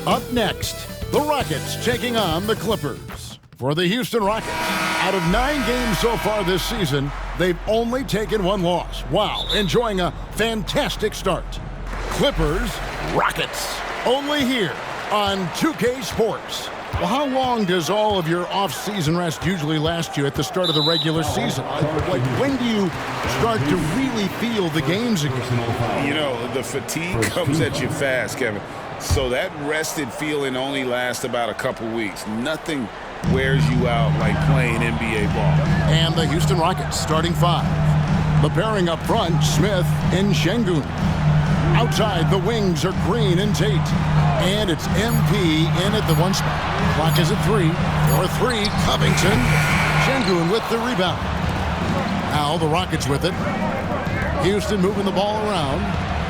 Up next, the Rockets taking on the Clippers. For the Houston Rockets, out of 9 games so far this season, they've only taken 1 loss. Wow, enjoying a fantastic start. Clippers, Rockets, only here on 2K Sports. Well, how long does all of your off-season rest usually last you at the start of the regular season? Like, when do you start to really feel the games again? You know, the fatigue comes at you fast, Kevin. So that rested feeling only lasts about a couple weeks. Nothing wears you out like playing NBA ball. And the Houston Rockets starting 5. The pairing up front, Smith and Şengün. Outside, the wings are Green and Tate. And it's MP in at the 1 spot. Clock is at 3. For 3, Covington. Şengün with the rebound. Now the Rockets with it. Houston moving the ball around.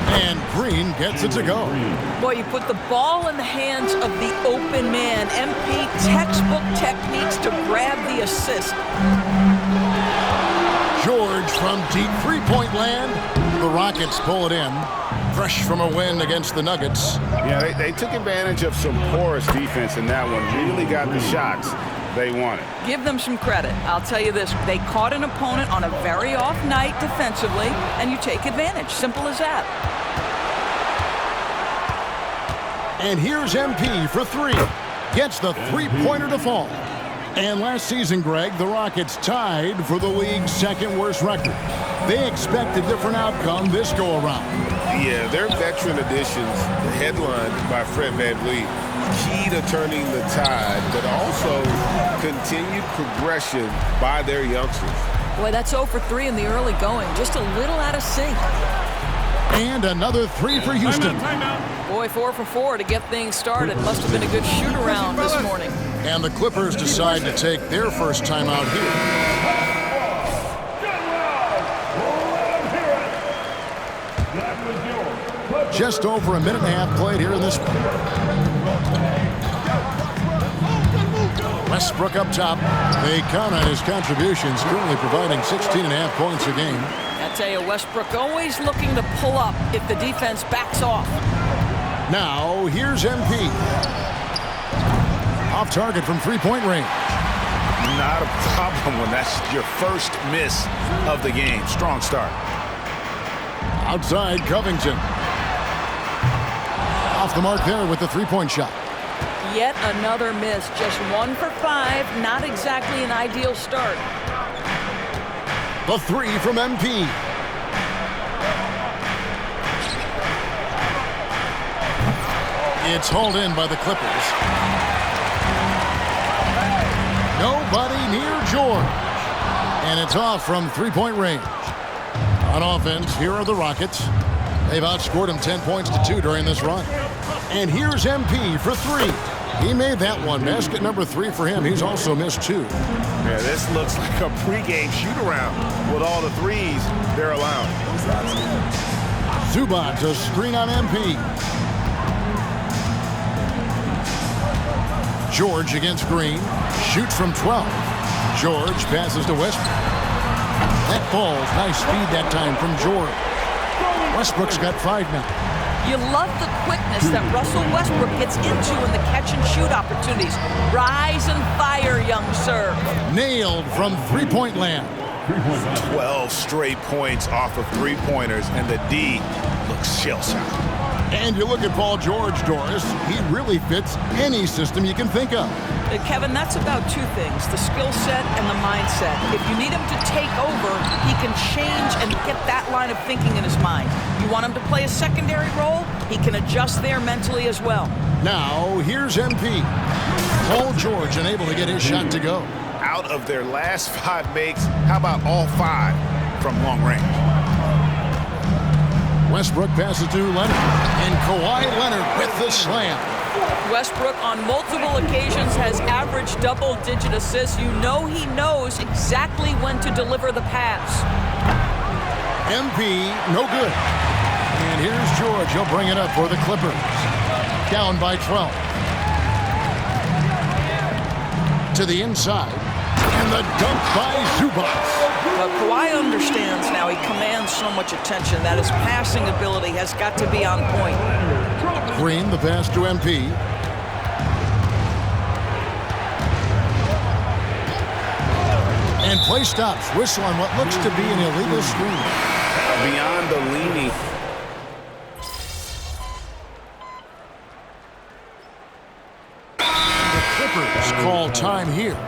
And Green gets it to go. Boy, you put the ball in the hands of the open man. MP, textbook techniques to grab the assist. George from deep three-point land. The Rockets pull it in. Fresh from a win against the Nuggets. Yeah, they took advantage of some porous defense in that one. Really got the shots they wanted. Give them some credit. I'll tell you this. They caught an opponent on a very off night defensively, and you take advantage. Simple as that. And here's MP for 3. Gets the three-pointer to fall. And last season, Greg, the Rockets tied for the league's 2nd worst record. They expect a different outcome this go-around. Yeah, their veteran additions, headlined by Fred VanVleet, key to turning the tide, but also continued progression by their youngsters. Boy, that's 0 for 3 in the early going. Just a little out of sync. And another 3 for Houston. Boy, 4 for 4 to get things started. Must have been a good shoot-around this morning. And the Clippers decide to take their first timeout here. Just over a minute and a half played here in this one. Westbrook up top. They count on his contributions, currently providing 16.5 points a game. I tell you, Westbrook always looking to pull up if the defense backs off. Now, here's MP. Off target from three-point range. Not a problem when that's your first miss of the game. Strong start. Outside, Covington. Off the mark there with the three-point shot. Yet another miss. Just 1 for 5. Not exactly an ideal start. The 3 from MP. It's hauled in by the Clippers. Nobody near George. And it's off from three-point range. On offense, here are the Rockets. They've outscored him 10 points to 2 during this run. And here's MP for 3. He made that one. Basket number 3 for him. He's also missed 2. Yeah, this looks like a pregame shoot-around with all the threes they're allowing. Zubac, a screen on MP. George against Green. Shoots from 12. George passes to Westbrook. That falls. Nice speed that time from George. Westbrook's got 5 now. You love the quickness that Russell Westbrook gets into in the catch-and-shoot opportunities. Rise and fire, young sir. Nailed from three-point land. 12 straight points off of three-pointers, and the D looks shell-shocked. And you look at Paul George, Doris. He really fits any system you can think of. Kevin, that's about 2 things, the skill set and the mindset. If you need him to take over, he can change and get that line of thinking in his mind. You want him to play a secondary role, he can adjust there mentally as well. Now, here's MP. Paul George unable to get his shot to go. Out of their last 5 makes, how about all 5 from long range? Westbrook passes to Leonard. And Kawhi Leonard with the slam. Westbrook on multiple occasions has averaged double-digit assists. You know he knows exactly when to deliver the pass. MP, no good. And here's George. He'll bring it up for the Clippers. Down by 12. To the inside. And the dunk by Zubac. Kawhi understands now. He commands so much attention that his passing ability has got to be on point. Green, the pass to MP. And play stops. Whistle on what looks to be an illegal screen. Beyond the leaning. The Clippers call time here.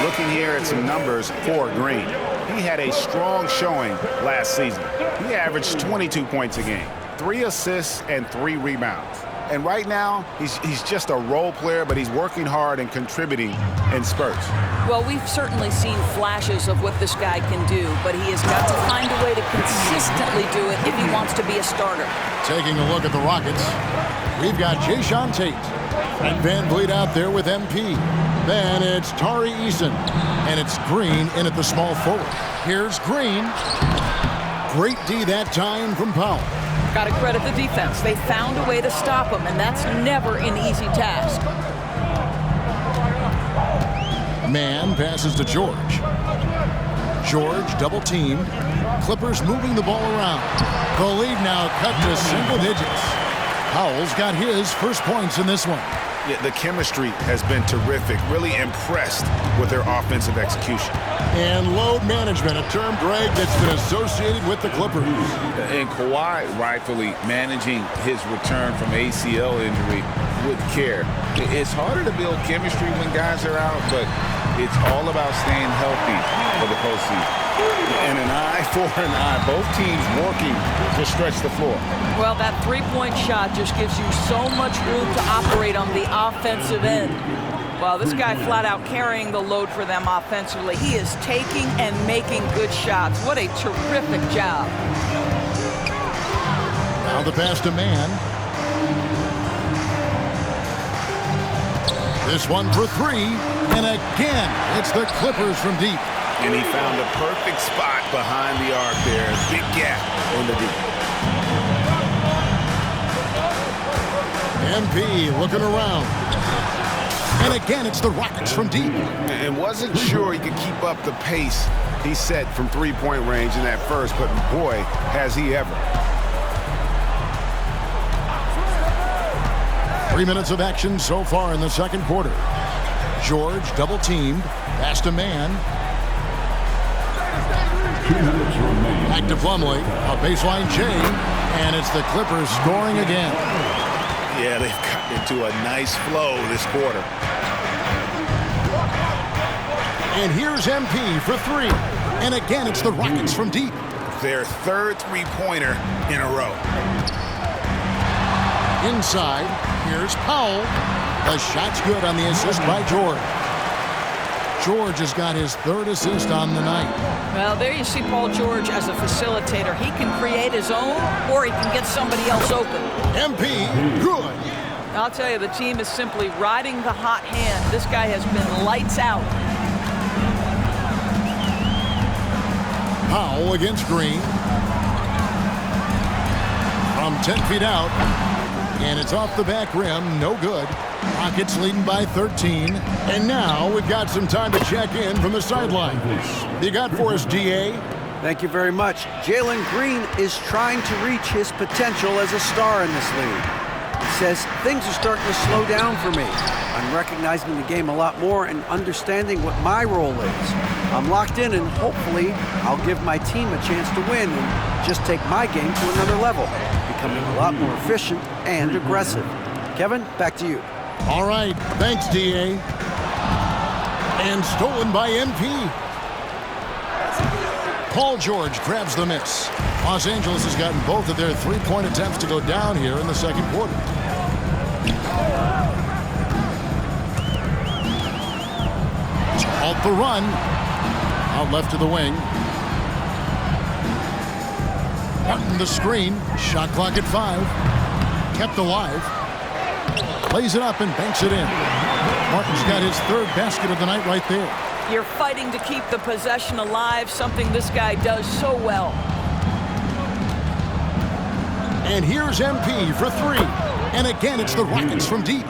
Looking here at some numbers for Green. He had a strong showing last season. He averaged 22 points a game, 3 assists, and 3 rebounds. And right now, he's just a role player, but he's working hard and contributing in spurts. Well, we've certainly seen flashes of what this guy can do, but he has got to find a way to consistently do it if he wants to be a starter. Taking a look at the Rockets, we've got Jayshawn Tate and Van Vliet out there with MP. Then it's Tari Eason, and it's Green in at the small forward. Here's Green. Great D that time from Powell. Got to credit the defense. They found a way to stop him, and that's never an easy task. Man passes to George. George double teamed. Clippers moving the ball around. The lead now cut to single digits. Powell's got his first points in this one. Yeah, the chemistry has been terrific. Really impressed with their offensive execution. And load management, a term, Greg, that's been associated with the Clippers. And Kawhi rightfully managing his return from ACL injury with care. It's harder to build chemistry when guys are out, but it's all about staying healthy for the postseason. And an eye for an eye. Both teams working to stretch the floor. Well, that three-point shot just gives you so much room to operate on the offensive end. Well, this guy flat out carrying the load for them offensively. He is taking and making good shots. What a terrific job. Now the pass to Man. This one for 3. And again, it's the Clippers from deep. And he found a perfect spot behind the arc there. Big gap on the deep. MP looking around. And again, it's the Rockets from deep. And wasn't sure he could keep up the pace he set from three-point range in that first, but boy, has he ever. 3 minutes of action so far in the second quarter. George double teamed. Pass to Man. Back to Plumlee. A baseline J. And it's the Clippers scoring again. Yeah, they've gotten into a nice flow this quarter. And here's MP for 3. And again, it's the Rockets from deep. Their third three-pointer in a row. Inside, here's Powell. The shot's good on the assist by George. George has got his third assist on the night. Well, there you see Paul George as a facilitator. He can create his own, or he can get somebody else open. MP, good. I'll tell you, the team is simply riding the hot hand. This guy has been lights out. Powell against Green. From 10 feet out. And it's off the back rim, no good. Rockets leading by 13. And now we've got some time to check in from the sideline. You got for us, DA? Thank you very much. Jalen Green is trying to reach his potential as a star in this league. He says things are starting to slow down for me. I'm recognizing the game a lot more and understanding what my role is. I'm locked in, and hopefully I'll give my team a chance to win and just take my game to another level, becoming a lot more efficient and aggressive. Kevin, back to you. All right, thanks, DA. And stolen by MP. Paul George grabs the miss. Los Angeles has gotten both of their three-point attempts to go down here in the second quarter. Halt the run. Out left to the wing. Martin the screen. Shot clock at 5. Kept alive. Plays it up and banks it in. Martin's got his third basket of the night right there. You're fighting to keep the possession alive, something this guy does so well. And here's MP for 3. And again, it's the Rockets from deep.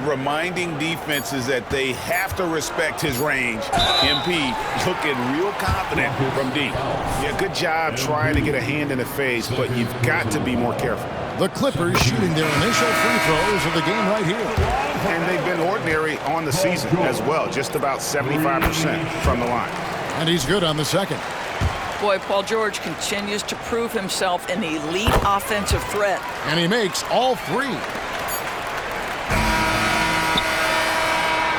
Reminding defenses that they have to respect his range. MP looking real confident from deep. Yeah, good job trying to get a hand in the face, but you've got to be more careful. The Clippers shooting their initial free throws of the game right here. And they've been ordinary on the season as well, just about 75% from the line. And he's good on the second. Boy, Paul George continues to prove himself an elite offensive threat. And he makes all three.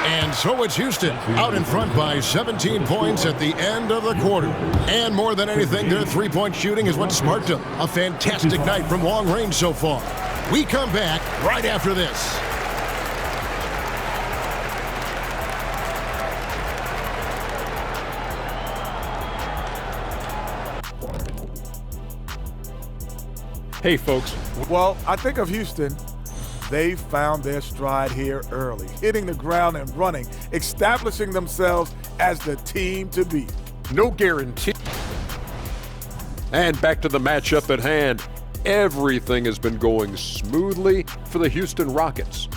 And so it's Houston out in front by 17 points at the end of the quarter. And more than anything, their three-point shooting is what sparked them. A fantastic night from long range so far. We come back right after this. Hey, folks. Well, I think of Houston. They found their stride here early, hitting the ground and running, establishing themselves as the team to beat. No guarantee. And back to the matchup at hand. Everything has been going smoothly for the Houston Rockets.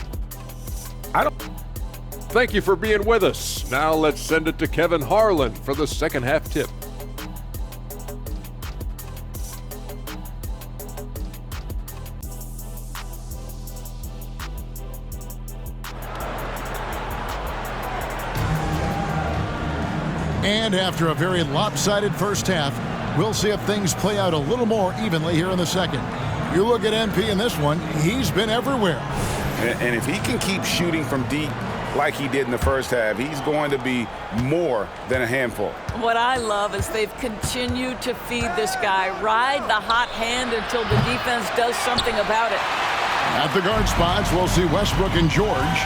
Thank you for being with us. Now let's send it to Kevin Harlan for the second half tip. And after a very lopsided first half, we'll see if things play out a little more evenly here in the second. You look at MP in this one, he's been everywhere. And if he can keep shooting from deep like he did in the first half, he's going to be more than a handful. What I love is they've continued to feed this guy, ride the hot hand until the defense does something about it. At the guard spots, we'll see Westbrook and George.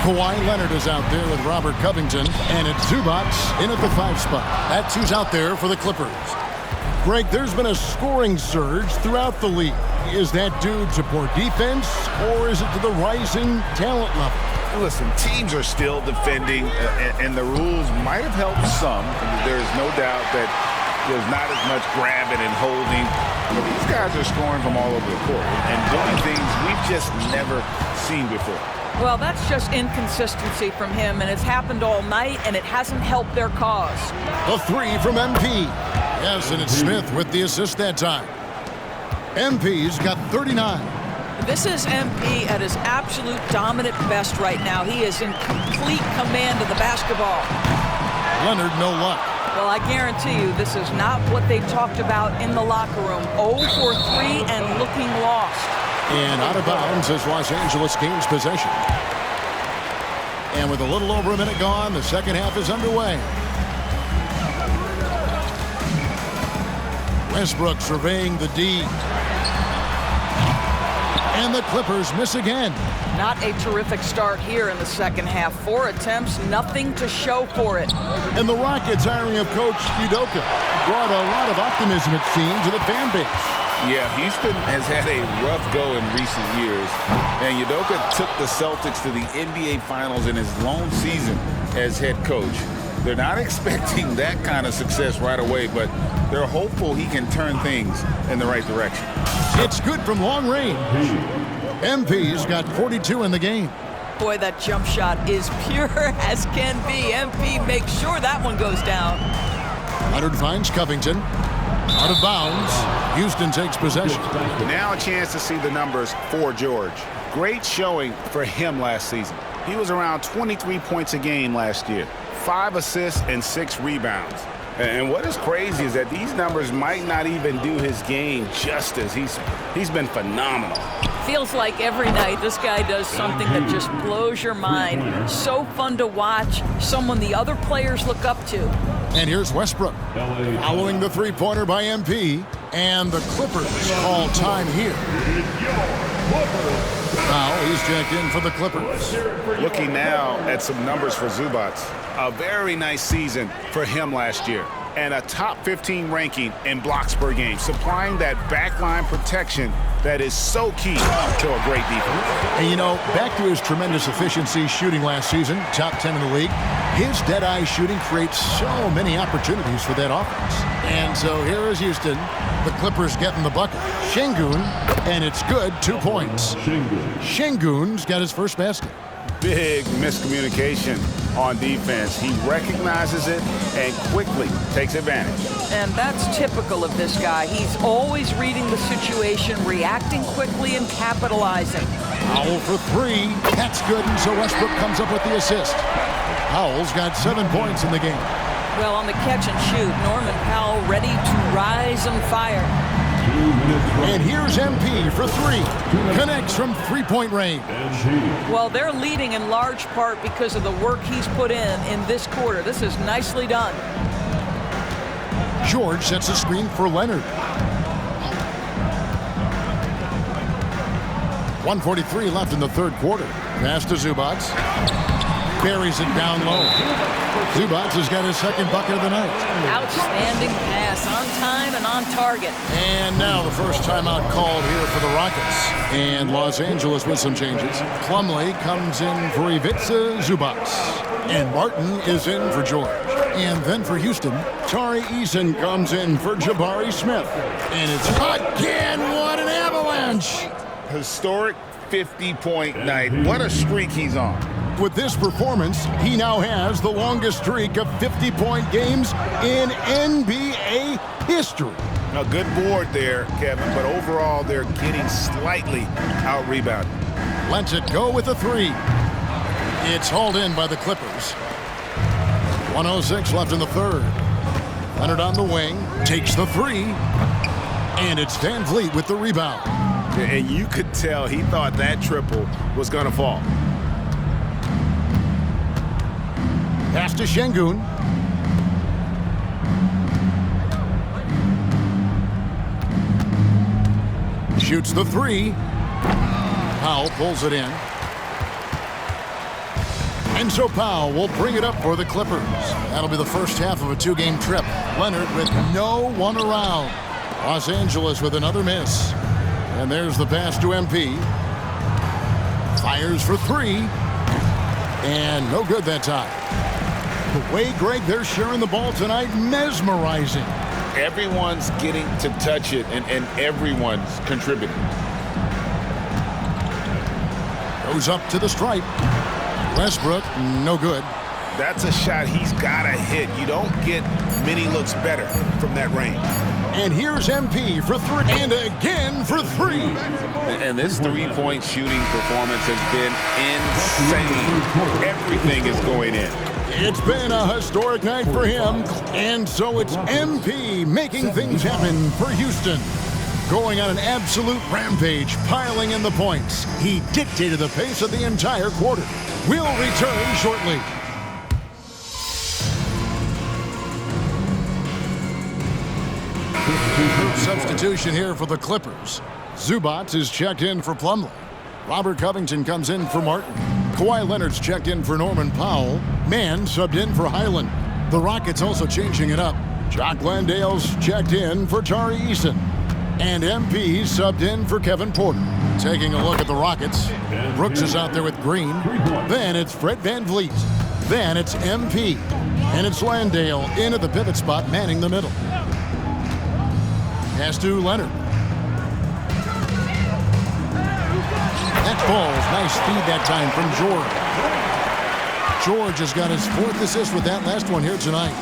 Kawhi Leonard is out there with Robert Covington. And it's Zubac in at the 5 spot. That's who's out there for the Clippers. Greg, there's been a scoring surge throughout the league. Is that due to poor defense, or is it to the rising talent level? Listen, teams are still defending, and the rules might have helped some. There's no doubt that there's not as much grabbing and holding. But these guys are scoring from all over the court and doing things we've just never seen before. Well, that's just inconsistency from him, and it's happened all night, and it hasn't helped their cause. A 3 from MP. Yes, and it's Smith with the assist that time. MP's got 39. This is MP at his absolute dominant best right now. He is in complete command of the basketball. Leonard, no luck. Well, I guarantee you this is not what they talked about in the locker room. 0 for 3 and looking lost. And out of bounds as Los Angeles gains possession. And with a little over a minute gone, the second half is underway. Westbrook surveying the D. And the Clippers miss again. Not a terrific start here in the second half. 4 attempts, nothing to show for it. And the Rockets hiring of Coach Udoka brought a lot of optimism, it seemed, to the fan base. Yeah, Houston has had a rough go in recent years, and Udoka took the Celtics to the NBA Finals in his lone season as head coach. They're not expecting that kind of success right away, but they're hopeful he can turn things in the right direction. It's good from long range. MP's got 42 in the game. Boy, that jump shot is pure as can be. MP makes sure that one goes down. Leonard finds Covington. Out of bounds. Houston takes possession. Now a chance to see the numbers for George. Great showing for him last season. He was around 23 points a game last year. 5 assists and 6 rebounds. And what is crazy is that these numbers might not even do his game justice. He's been phenomenal. Feels like every night this guy does something that just blows your mind. So fun to watch. Someone the other players look up to. And here's Westbrook. Following the three-pointer by MP. And the Clippers call time here. Now he's checked in for the Clippers. Looking now at some numbers for Zubac. A very nice season for him last year. And a top 15 ranking in blocks per game, supplying that backline protection that is so key to a great defense. And you know, back to his tremendous efficiency shooting last season, top 10 in the league, his dead-eye shooting creates so many opportunities for that offense. And so here is Houston, the Clippers getting the bucket. Şengün, and it's good, 2 points. Şengün's got his first basket. Big miscommunication on defense. He recognizes it and quickly takes advantage. And that's typical of this guy. He's always reading the situation, reacting quickly, and capitalizing. Powell for three. That's good, and so Westbrook comes up with the assist. Powell's got 7 points in the game. Well, on the catch and shoot, Norman Powell ready to rise and fire. And here's MP for three. Connects from three-point range. Well, they're leading in large part because of the work he's put in this quarter. This is nicely done. George sets a screen for Leonard. 1:43 left in the third quarter. Pass to Zubac. Buries it down low. Zubac has got his second bucket of the night. Outstanding pass, on time and on target. And now the first timeout called here for the Rockets. And Los Angeles with some changes. Plumlee comes in for Ivica Zubac. And Martin is in for George. And then for Houston, Tari Eason comes in for Jabari Smith. And it's again, what an avalanche! Historic 50-point night. What a streak he's on. With this performance, he now has the longest streak of 50-point games in NBA history. A good board there, Kevin, but overall they're getting slightly out-rebounded. Lets it go with a three. It's hauled in by the Clippers. 1:06 left in the third. Leonard on the wing, takes the three, and it's Van Vliet with the rebound. And you could tell he thought that triple was going to fall. Pass to Şengün. Shoots the three. Powell pulls it in. And so Powell will bring it up for the Clippers. That'll be the first half of a two-game trip. Leonard with no one around. Los Angeles with another miss. And there's the pass to MP. Fires for three. And no good that time. The way, Greg, they're sharing the ball tonight, mesmerizing. Everyone's getting to touch it, and everyone's contributing. Goes up to the stripe. Westbrook, no good. That's a shot he's got to hit. You don't get many looks better from that range. And here's MP for three. And again for three. And this three-point shooting performance has been insane. Everything is going in. It's been a historic night for him. And so it's MP making things happen for Houston. Going on an absolute rampage, piling in the points. He dictated the pace of the entire quarter. We'll return shortly. Substitution here for the Clippers. Zubac is checked in for Plumlee. Robert Covington comes in for Martin. Kawhi Leonard's checked in for Norman Powell. Mann subbed in for Highland. The Rockets also changing it up. Jock Landale's checked in for Tari Eason. And MP subbed in for Kevin Porter. Taking a look at the Rockets. Brooks is out there with Green. Then it's Fred Van Vliet. Then it's MP. And it's Landale in at the pivot spot, manning the middle. Pass to Leonard. That ball's nice feed that time from George. George has got his fourth assist with that last one here tonight.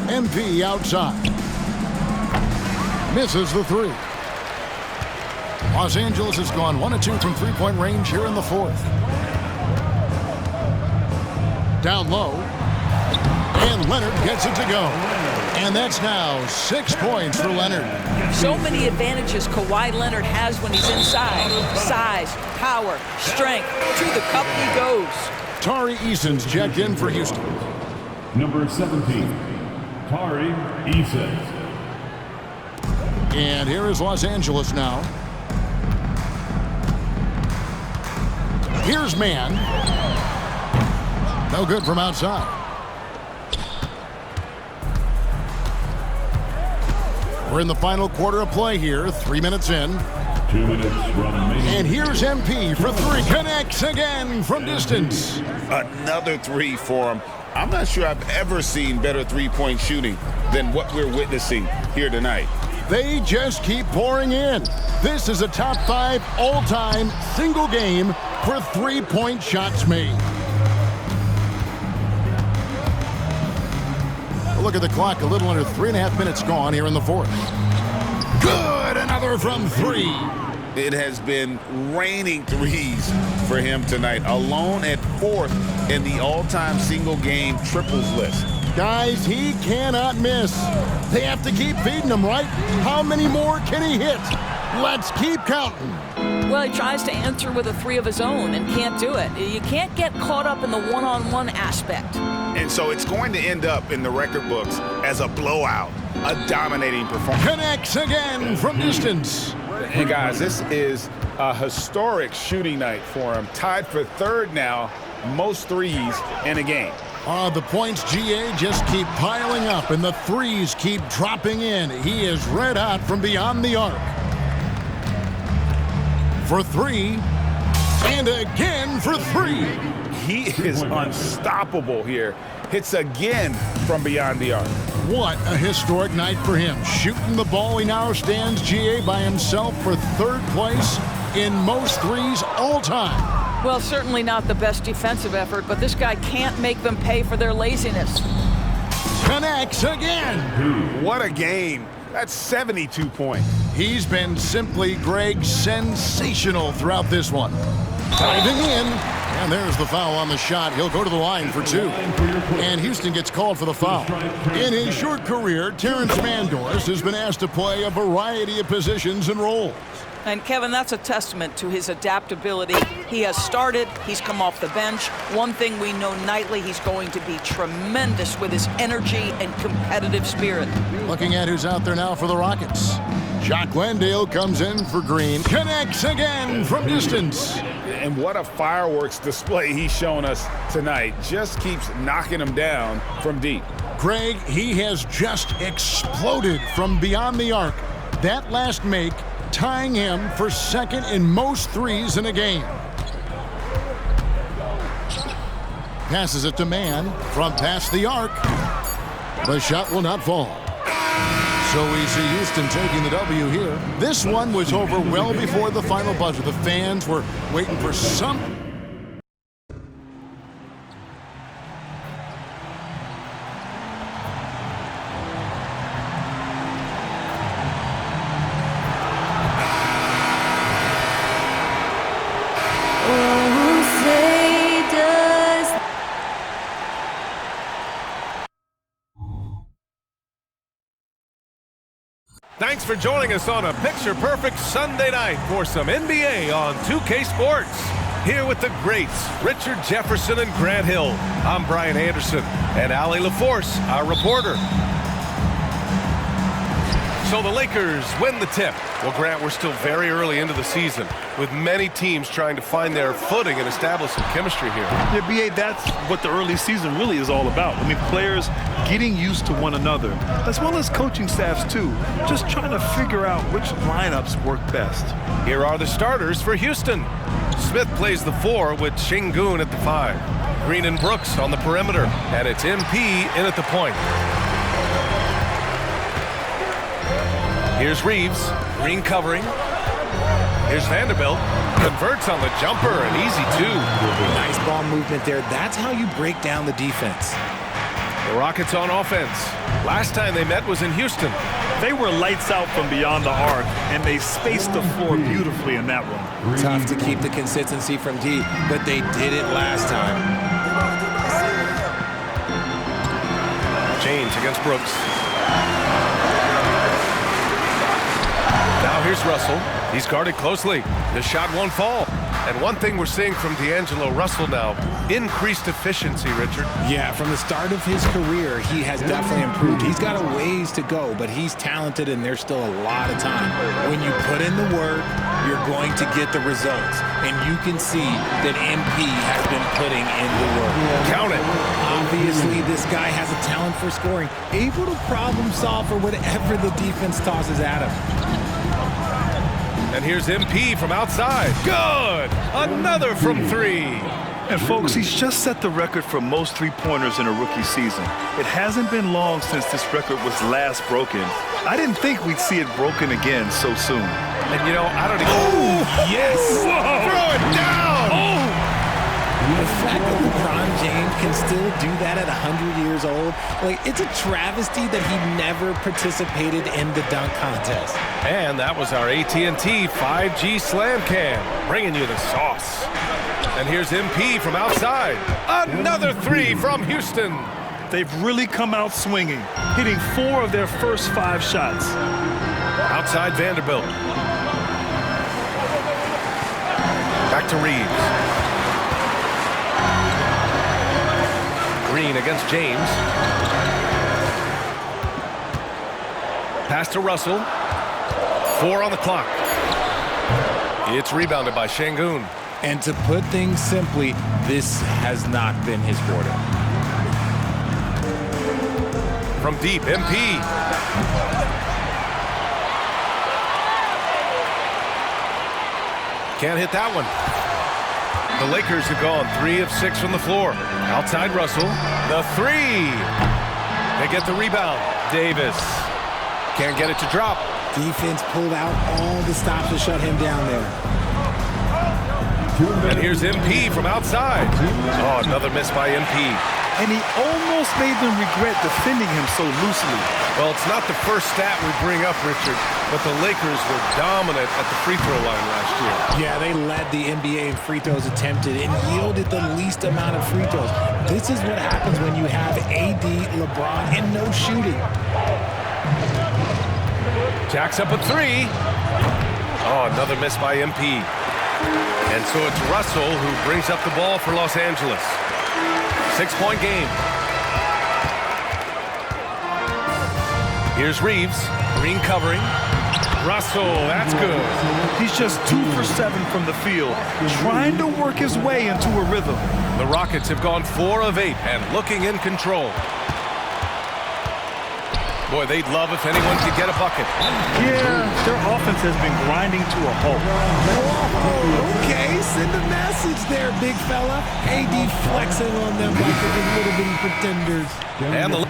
MP outside. Misses the three. Los Angeles has gone 1 of 2 from three-point range here in the fourth. Down low. And Leonard gets it to go. And that's now 6 points for Leonard. So many advantages Kawhi Leonard has when he's inside. Size, power, strength. To the cup he goes. Tari Eason's checked in for Houston. Number 17, Tari Eason. And here is Los Angeles now. Here's Mann. No good from outside. We're in the final quarter of play here, 3 minutes in. 2 minutes remaining. And here's MP for three. Connects again from distance. Another three for him. I'm not sure I've ever seen better three-point shooting than what we're witnessing here tonight. They just keep pouring in. This is a top 5 all-time single game for three-point shots made. look at the clock, a little under 3.5 minutes gone here in the fourth. Good, another from three. It has been raining threes for him tonight, alone at fourth in the all-time single-game triples list. Guys, he cannot miss. They have to keep feeding him, right? How many more can he hit? Let's keep counting. Well, he tries to answer with a three of his own and can't do it. You can't get caught up in the one-on-one aspect. And so it's going to end up in the record books as a blowout, a dominating performance. Connects again from distance. And guys, this is a historic shooting night for him. Tied for third now, most threes in a game. The points, GA, just keep piling up, and the threes keep dropping in. He is red hot from beyond the arc. For three, and again for three. He is unstoppable here. Hits again from beyond the arc. What a historic night for him. Shooting the ball, he now stands, GA, by himself for third place in most threes all time. Well, certainly not the best defensive effort, but this guy can't make them pay for their laziness. Connects again. What a game. That's 72 points. He's been simply, Greg, sensational throughout this one. Diving in, and there's the foul on the shot. He'll go to the line for two. And Houston gets called for the foul. In his short career, Terrence Mandors has been asked to play a variety of positions and roles. And Kevin, that's a testament to his adaptability. He has started, he's come off the bench. One thing we know nightly, he's going to be tremendous with his energy and competitive spirit. Looking at who's out there now for the Rockets. Jock Landale comes in for Green. Connects again from distance. And what a fireworks display he's shown us tonight. Just keeps knocking him down from deep. Greg, he has just exploded from beyond the arc. That last make tying him for second in most threes in a game. Passes it to Mann from past the arc. The shot will not fall. So we see Houston taking the W here. This one was over well before the final buzzer. The fans were waiting for some. Thanks for joining us on a picture-perfect Sunday night for some NBA on 2K Sports. Here with the greats, Richard Jefferson and Grant Hill. I'm Brian Anderson, and Allie LaForce, our reporter. So the Lakers win the tip. Well, Grant, we're still very early into the season, with many teams trying to find their footing and establish some chemistry here. Yeah, B.A., that's what the early season really is all about. I mean, players getting used to one another, as well as coaching staffs, too. Just trying to figure out which lineups work best. Here are the starters for Houston. Smith plays the 4 with Şengün at the 5. Green and Brooks on the perimeter, and it's MP in at the point. Here's Reeves, Green covering. Here's Vanderbilt, converts on the jumper, an easy 2. Nice ball movement there. That's how you break down the defense. The Rockets on offense. Last time they met was in Houston. They were lights out from beyond the arc, and they spaced the floor beautifully in that one. Tough to keep the consistency from D, but they did it last time. James against Brooks. Now here's Russell. He's guarded closely. The shot won't fall. And one thing we're seeing from D'Angelo Russell now, increased efficiency, Richard. Yeah, from the start of his career, he has definitely improved. He's got a ways to go, but he's talented, and there's still a lot of time. When you put in the work, you're going to get the results. And you can see that MP has been putting in the work. Count it. Obviously, this guy has a talent for scoring, able to problem solve for whatever the defense tosses at him. And here's MP from outside. Good! Another from 3. And folks, he's just set the record for most three-pointers in a rookie season. It hasn't been long since this record was last broken. I didn't think we'd see it broken again so soon. And you know, I don't even... Oh, yes! Whoa. Throw it down! Oh! The fact that LeBron James can still do that at 100 years old, like, it's a travesty that he never participated in the dunk contest. And that was our AT&T 5G Slam Cam, bringing you the sauce. And here's MP from outside. Another three from Houston. They've really come out swinging, hitting 4 of their first 5 shots. Outside Vanderbilt. Back to Reeves. Green against James. Pass to Russell. 4 on the clock. It's rebounded by Şengün. And to put things simply, this has not been his quarter. From deep, MP. Can't hit that one. The Lakers have gone 3 of 6 from the floor. Outside Russell. The 3. They get the rebound. Davis. Can't get it to drop. Defense pulled out all the stops to shut him down there. And here's MP from outside. Oh, another miss by MP. And he almost made them regret defending him so loosely. Well, it's not the first stat we bring up, Richard, but the Lakers were dominant at the free throw line last year. Yeah, they led the NBA in free throws attempted and yielded the least amount of free throws. This is what happens when you have AD, LeBron, and no shooting. Jacks up a 3. Oh, another miss by MP. And so it's Russell who brings up the ball for Los Angeles. 6-point game. Here's Reeves. Green covering. Russell, that's good. He's just 2 for 7 from the field, trying to work his way into a rhythm. The Rockets have gone 4 of 8 and looking in control. Boy, they'd love if anyone could get a bucket. Yeah, their offense has been grinding to a halt. Whoa, okay, send a message there, big fella. AD flexing on them like they're little bitty pretenders. And the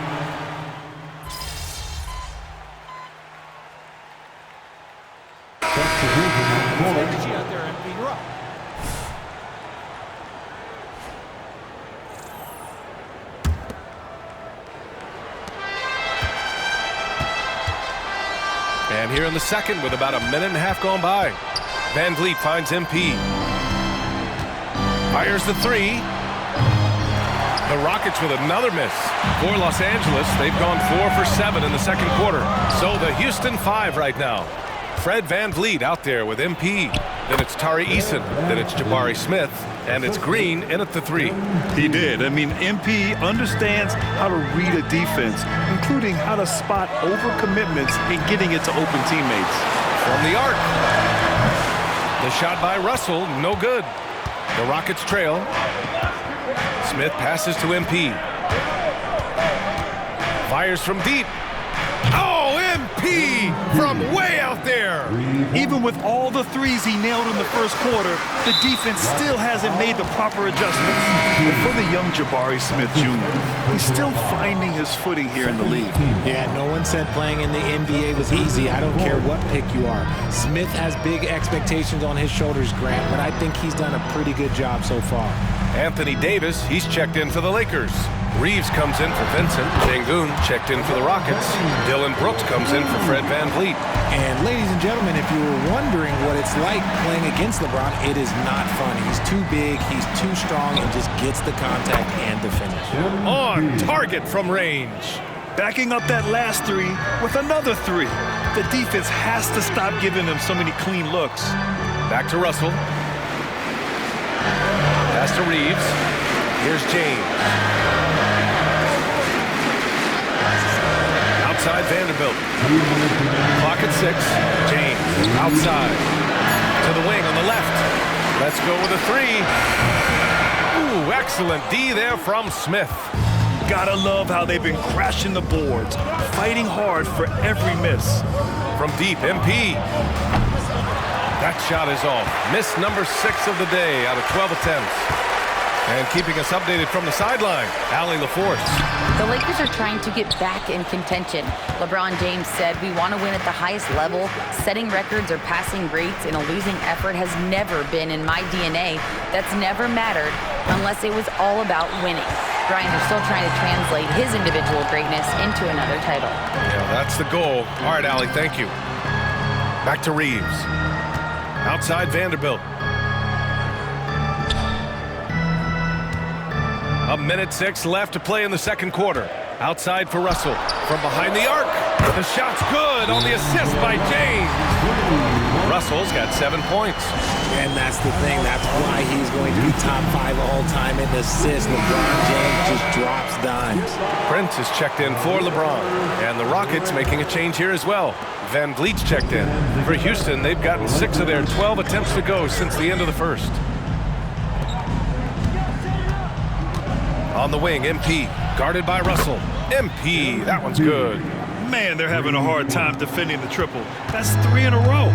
And here in the second with about a minute and a half gone by. Van Vliet finds MP. Fires the 3. The Rockets with another miss. For Los Angeles, they've gone 4 for 7 in the second quarter. So the Houston 5 right now. Fred Van Vliet out there with MP. Then it's Tari Eason. Then it's Jabari Smith. And it's Green in at the 3. He did. I mean, MP understands how to read a defense, including how to spot overcommitments and getting it to open teammates. From the arc. The shot by Russell, no good. The Rockets trail. Smith passes to MP. Fires from deep. Oh, MP from way out there. Even with all the threes he nailed in the first quarter, the defense still hasn't made the proper adjustments. But for the young Jabari Smith Jr., he's still finding his footing here in the league. Yeah, no one said playing in the NBA was easy. I don't care what pick you are. Smith has big expectations on his shoulders, Grant, but I think he's done a pretty good job so far. Anthony Davis, he's checked in for the Lakers. Reeves comes in for Vincent. Şengün checked in for the Rockets. Dylan Brooks comes in for Fred Van Vliet. And ladies and gentlemen, if you were wondering what it's like playing against LeBron, it is not fun. He's too big, he's too strong, and just gets the contact and the finish. On target from range. Backing up that last 3 with another 3. The defense has to stop giving them so many clean looks. Back to Russell. Pass to Reeves. Here's James. Outside Vanderbilt. Clock at 6. James outside. To the wing on the left. Let's go with a 3. Ooh, excellent D there from Smith. Gotta love how they've been crashing the boards, fighting hard for every miss. From deep, MP. That shot is off. Miss number 6 of the day out of 12 attempts. And keeping us updated from the sideline, Allie LaForce. The Lakers are trying to get back in contention. LeBron James said, "We want to win at the highest level. Setting records or passing greats in a losing effort has never been in my DNA. That's never mattered unless it was all about winning." Bryant is still trying to translate his individual greatness into another title. Yeah, that's the goal. All right, Allie, thank you. Back to Reeves. Outside Vanderbilt. 1:06 left to play in the second quarter. Outside for Russell. From behind the arc. The shot's good on the assist by James. Russell's got 7 points. And that's the thing. That's why he's going to be top 5 all-time in assists. LeBron James just drops dimes. Prince is checked in for LeBron. And the Rockets making a change here as well. Van Vliet's checked in. For Houston, they've gotten 6 of their 12 attempts to go since the end of the first. On the wing, MP, guarded by Russell. MP, that one's good. Man, they're having a hard time defending the triple. That's 3 in a row.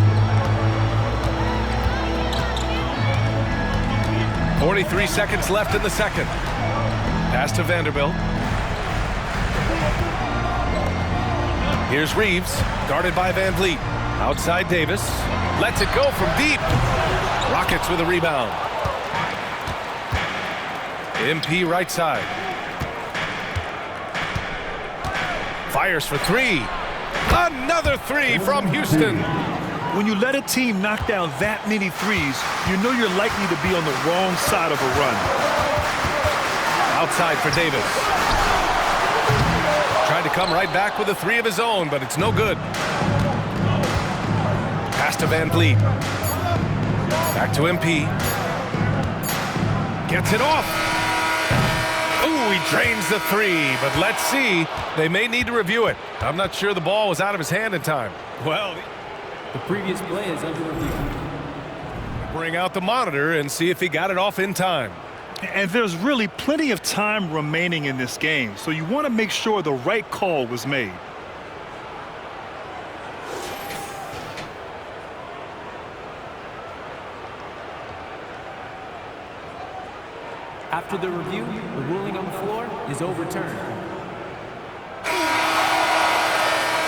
43 seconds left in the second. Pass to Vanderbilt. Here's Reeves, guarded by Van Vliet. Outside Davis. Lets it go from deep. Rockets with a rebound. MP right side. Fires for 3. Another 3 from Houston. When you let a team knock down that many threes, you know you're likely to be on the wrong side of a run. Outside for Davis. Tried to come right back with a 3 of his own, but it's no good. Pass to Van Vliet. Back to MP. Gets it off. Ooh, he drains the 3, but let's see. They may need to review it. I'm not sure the ball was out of his hand in time. Well, the previous play is under review. Bring out the monitor and see if he got it off in time. And there's really plenty of time remaining in this game, so you want to make sure the right call was made. After the review, the ruling on the floor is overturned.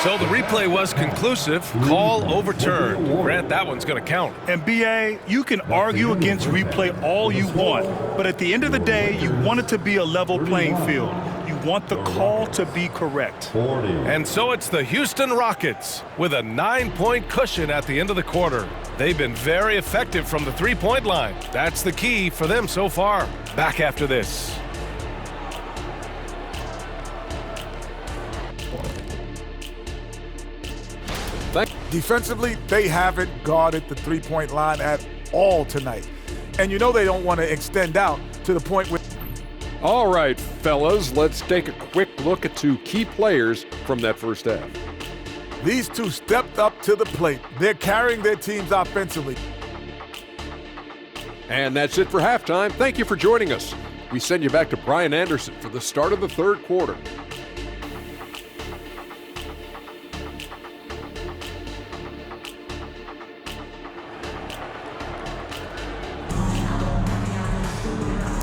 So the replay was conclusive. Call overturned. Grant, that one's going to count. And BA, you can argue against replay all you want, but at the end of the day, you want it to be a level playing field. You want the call to be correct. And so it's the Houston Rockets with a 9-point cushion at the end of the quarter. They've been very effective from the three-point line. That's the key for them so far. Back after this. Defensively, they haven't guarded the three-point line at all tonight. And you know they don't want to extend out to the point where... All right, fellas, let's take a quick look at 2 key players from that first half. These 2 stepped up to the plate. They're carrying their teams offensively. And that's it for halftime. Thank you for joining us. We send you back to Brian Anderson for the start of the third quarter.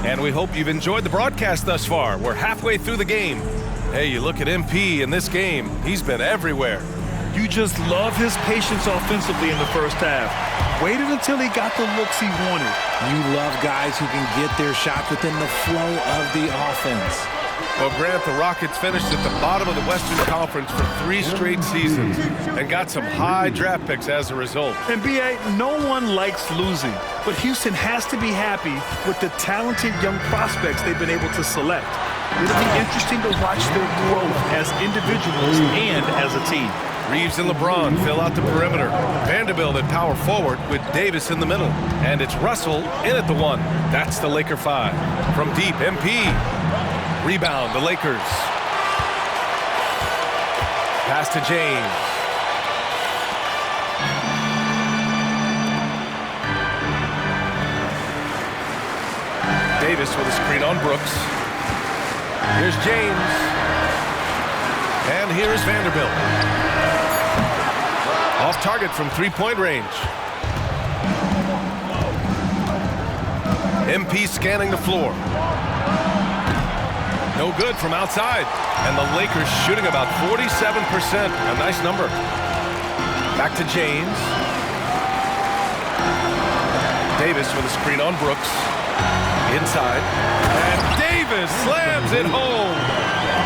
And we hope you've enjoyed the broadcast thus far. We're halfway through the game. Hey, you look at MP in this game, he's been everywhere. You just love his patience offensively in the first half. Waited until he got the looks he wanted. You love guys who can get their shots within the flow of the offense. Well, Grant, the Rockets finished at the bottom of the Western Conference for 3 straight seasons and got some high draft picks as a result. And BA, no one likes losing, but Houston has to be happy with the talented young prospects they've been able to select. It'll be interesting to watch their growth as individuals and as a team. Reeves and LeBron fill out the perimeter. Vanderbilt at power forward with Davis in the middle. And it's Russell in at the 1. That's the Laker 5. From deep, MP. Rebound, the Lakers. Pass to James. Davis with a screen on Brooks. Here's James. And here's Vanderbilt. Off target from three-point range. MP scanning the floor. No good from outside. And the Lakers shooting about 47%. A nice number. Back to James. Davis with a screen on Brooks. Inside. And Davis slams it home.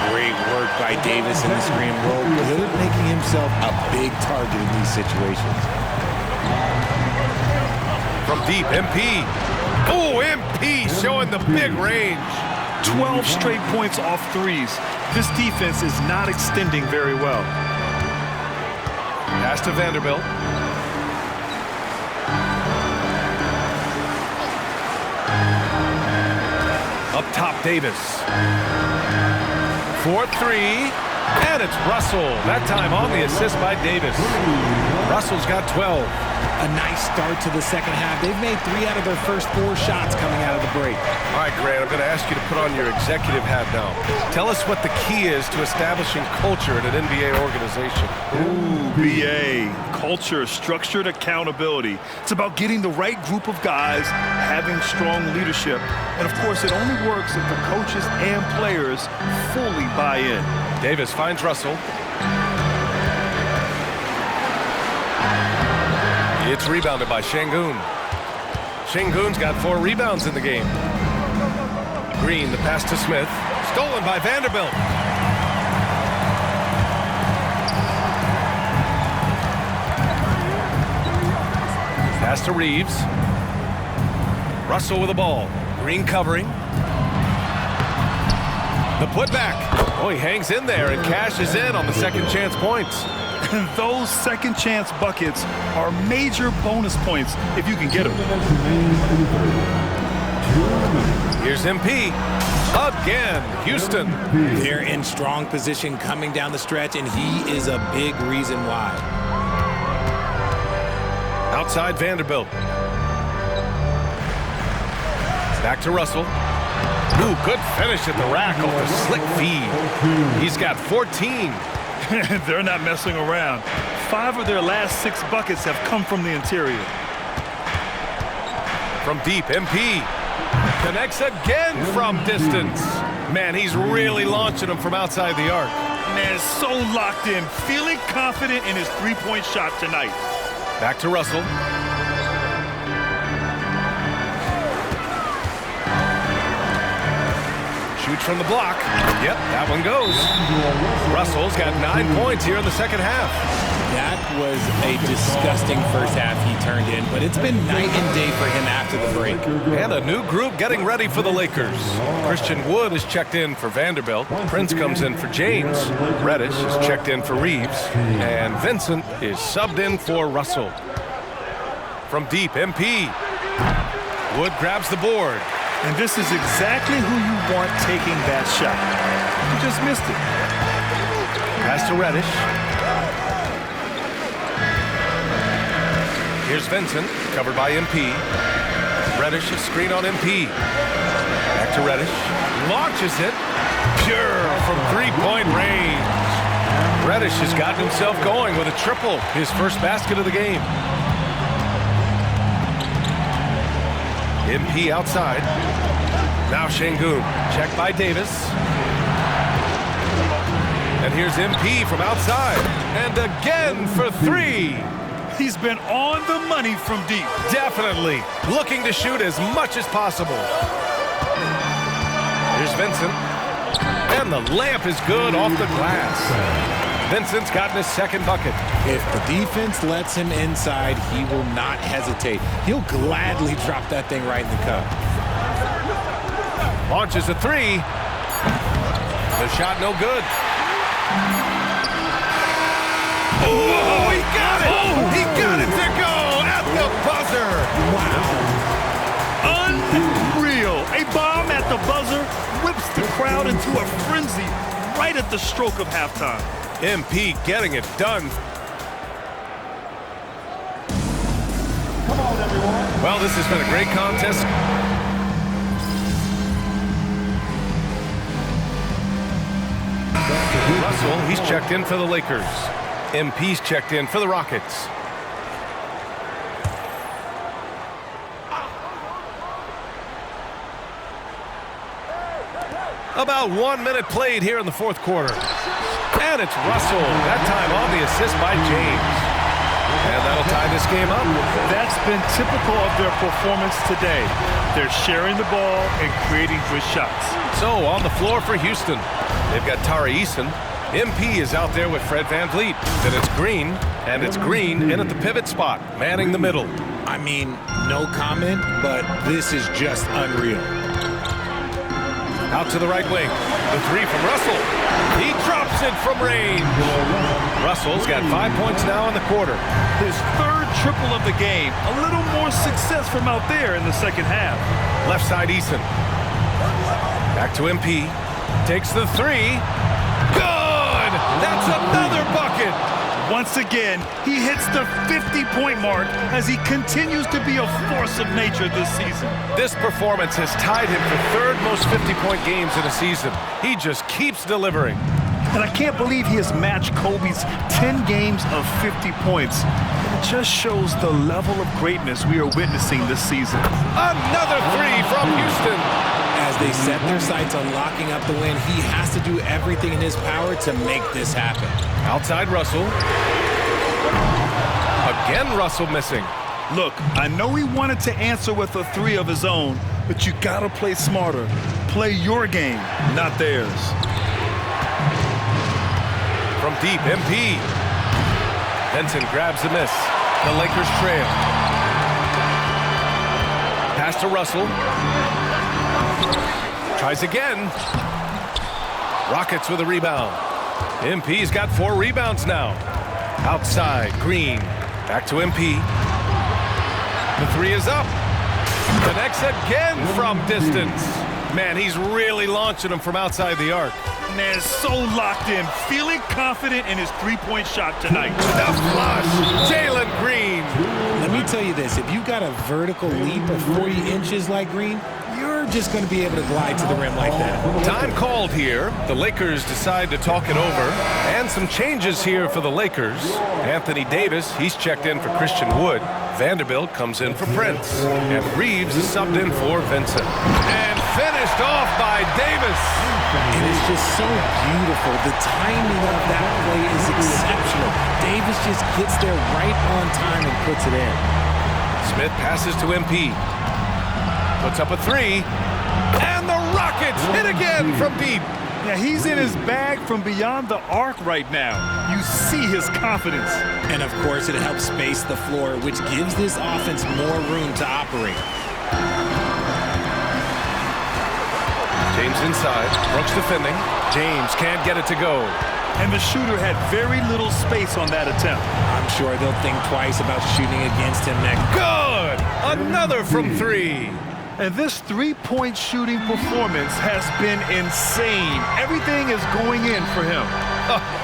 Great work by Davis in the screen roll. Good at making himself a big target in these situations. From deep, MP. Oh, MP showing the big range. 12 straight points off threes. This defense is not extending very well. Pass to Vanderbilt. Up top, Davis. 4-3, and it's Russell. That time on the assist by Davis. Russell's got 12. A nice start to the second half. They've made 3 out of their first 4 shots coming out of the break. All right, Grant, I'm going to ask you to put on your executive hat now. Tell us what the key is to establishing culture at an NBA organization. Ooh, BA. Culture, structured accountability. It's about getting the right group of guys, having strong leadership. And, of course, it only works if the coaches and players fully buy in. Davis finds Russell. It's rebounded by Şengün. Şengün's got 4 rebounds in the game. Green, the pass to Smith. Stolen by Vanderbilt. Pass to Reeves. Russell with the ball. Green covering. The putback. Oh, he hangs in there and cashes in on the second chance points. And those second chance buckets are major bonus points if you can get them. Here's MP. Again, Houston. They're in strong position coming down the stretch, and he is a big reason why. Outside Vanderbilt. Back to Russell. Ooh, good finish at the rack off the slick feed. He's got 14. They're not messing around. 5 of their last 6 buckets have come from the interior. From deep, MP connects again from distance. Man, he's really launching them from outside the arc. Man, so locked in, feeling confident in his three-point shot tonight. Back to Russell. Shoots from the block. Yep, that one goes. Russell's got 9 points here in the second half. That was a disgusting first half he turned in, but it's been night and day for him after the break. And a new group getting ready for the Lakers. Christian Wood is checked in for Vanderbilt. Prince comes in for James. Reddish is checked in for Reeves. And Vincent is subbed in for Russell. From deep, MP. Wood grabs the board. And this is exactly who you want taking that shot. You just missed it. Pass to Reddish. Here's Vincent, covered by MP. Reddish is screen on MP. Back to Reddish. Launches it. Pure from three-point range. Reddish has gotten himself going with a triple. His first basket of the game. MP outside. Now Şengün. Checked by Davis. And here's MP from outside. And again for 3. He's been on the money from deep. Definitely. Looking to shoot as much as possible. Here's Vincent. And the layup is good off the glass. Vincent's gotten his second bucket. If the defense lets him inside, he will not hesitate. He'll gladly drop that thing right in the cup. Launches a 3. The shot no good. Oh, he got it! Oh, he got it to go at the buzzer! Wow. Unreal. A bomb at the buzzer whips the crowd into a frenzy right at the stroke of halftime. MP getting it done. Come on, everyone. Well, this has been a great contest. Russell, he's checked in for the Lakers. MP's checked in for the Rockets. About 1 minute played here in the fourth quarter. And it's Russell, that time on the assist by James. And that'll tie this game up. That's been typical of their performance today. They're sharing the ball and creating good shots. So on the floor for Houston, they've got Tari Eason. MP is out there with Fred VanVleet. Then it's Green, and it's Green in at the pivot spot, manning the middle. I mean, no comment, but this is just unreal. Out to the right wing. The three from Russell. He drops it from range. Russell's got 5 points now in the quarter. His third triple of the game. A little more success from out there in the second half. Left side Eason. Back to MP. Takes the three. Good! That's another bucket! Once again, he hits the 50-point mark as he continues to be a force of nature this season. This performance has tied him for third most 50-point games in a season. He just keeps delivering. And I can't believe he has matched Kobe's 10 games of 50 points. It just shows the level of greatness we are witnessing this season. Another three from Houston. As they set their sights on locking up the win, he has to do everything in his power to make this happen. Outside Russell. Again Russell missing. Look, I know he wanted to answer with a three of his own, but you gotta play smarter. Play your game, not theirs. From deep, MP. Benson grabs the miss. The Lakers trail. Pass to Russell. Tries again. Rockets with a rebound. MP's got 4 rebounds now. Outside, Green. Back to MP. The three is up. Connects again from distance. Man, he's really launching them from outside the arc. Man, so locked in, feeling confident in his three-point shot tonight. The flush, Jalen Green. Let me tell you this, if you got a vertical leap of 40 inches like Green, you're just going to be able to glide to the rim like that. Time called here. The Lakers decide to talk it over. And some changes here for the Lakers. Anthony Davis, he's checked in for Christian Wood. Vanderbilt comes in for Prince. And Reeves is subbed in for Vincent. And finished off by Davis. It is just so beautiful. The timing of that play is exceptional. Davis just gets there right on time and puts it in. Smith passes to MP. Puts up a three. And the Rockets hit again from deep. Yeah, he's in his bag from beyond the arc right now. You see his confidence. And of course, it helps space the floor, which gives this offense more room to operate. James inside. Brooks defending. James can't get it to go. And the shooter had very little space on that attempt. I'm sure they'll think twice about shooting against him next. Good! Another from three. And this three-point shooting performance has been insane. Everything is going in for him.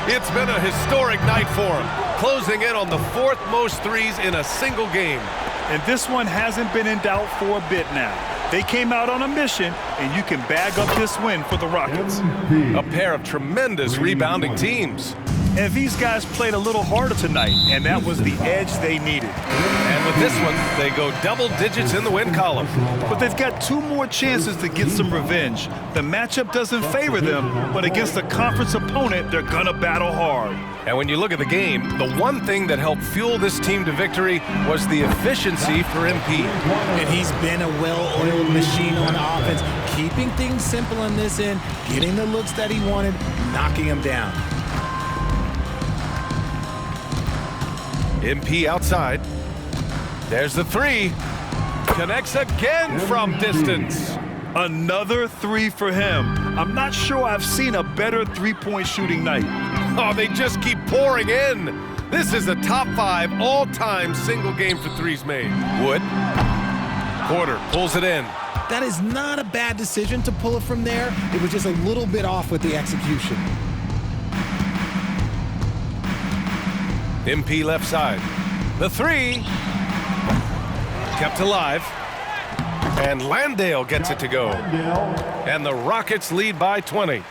It's been a historic night for him, closing in on the 4th most threes in a single game. And this one hasn't been in doubt for a bit now. They came out on a mission, and you can bag up this win for the Rockets. A pair of tremendous rebounding teams. And these guys played a little harder tonight, and that was the edge they needed. And with this one, they go double digits in the win column. But they've got 2 more chances to get some revenge. The matchup doesn't favor them, but against a conference opponent, they're gonna battle hard. And when you look at the game, the one thing that helped fuel this team to victory was the efficiency for MP. And he's been a well-oiled machine on offense, keeping things simple on this end, getting the looks that he wanted, knocking them down. MP outside. There's the three. Connects again from distance. Another three for him. I'm not sure I've seen a better three-point shooting night. Oh, they just keep pouring in. This is a top 5 all-time single game for threes made. Wood. Porter pulls it in. That is not a bad decision to pull it from there. It was just a little bit off with the execution. MP left side. The three. Kept alive. And Landale gets it to go. And the Rockets lead by 20.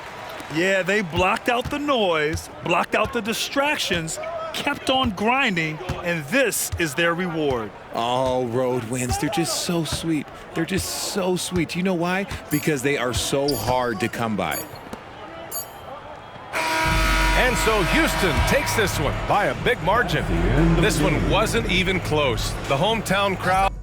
Yeah, they blocked out the noise, blocked out the distractions, kept on grinding, and this is their reward. Oh, road wins. They're just so sweet. They're just so sweet. You know why? Because they are so hard to come by. And so Houston takes this one by a big margin. This one wasn't even close. The hometown crowd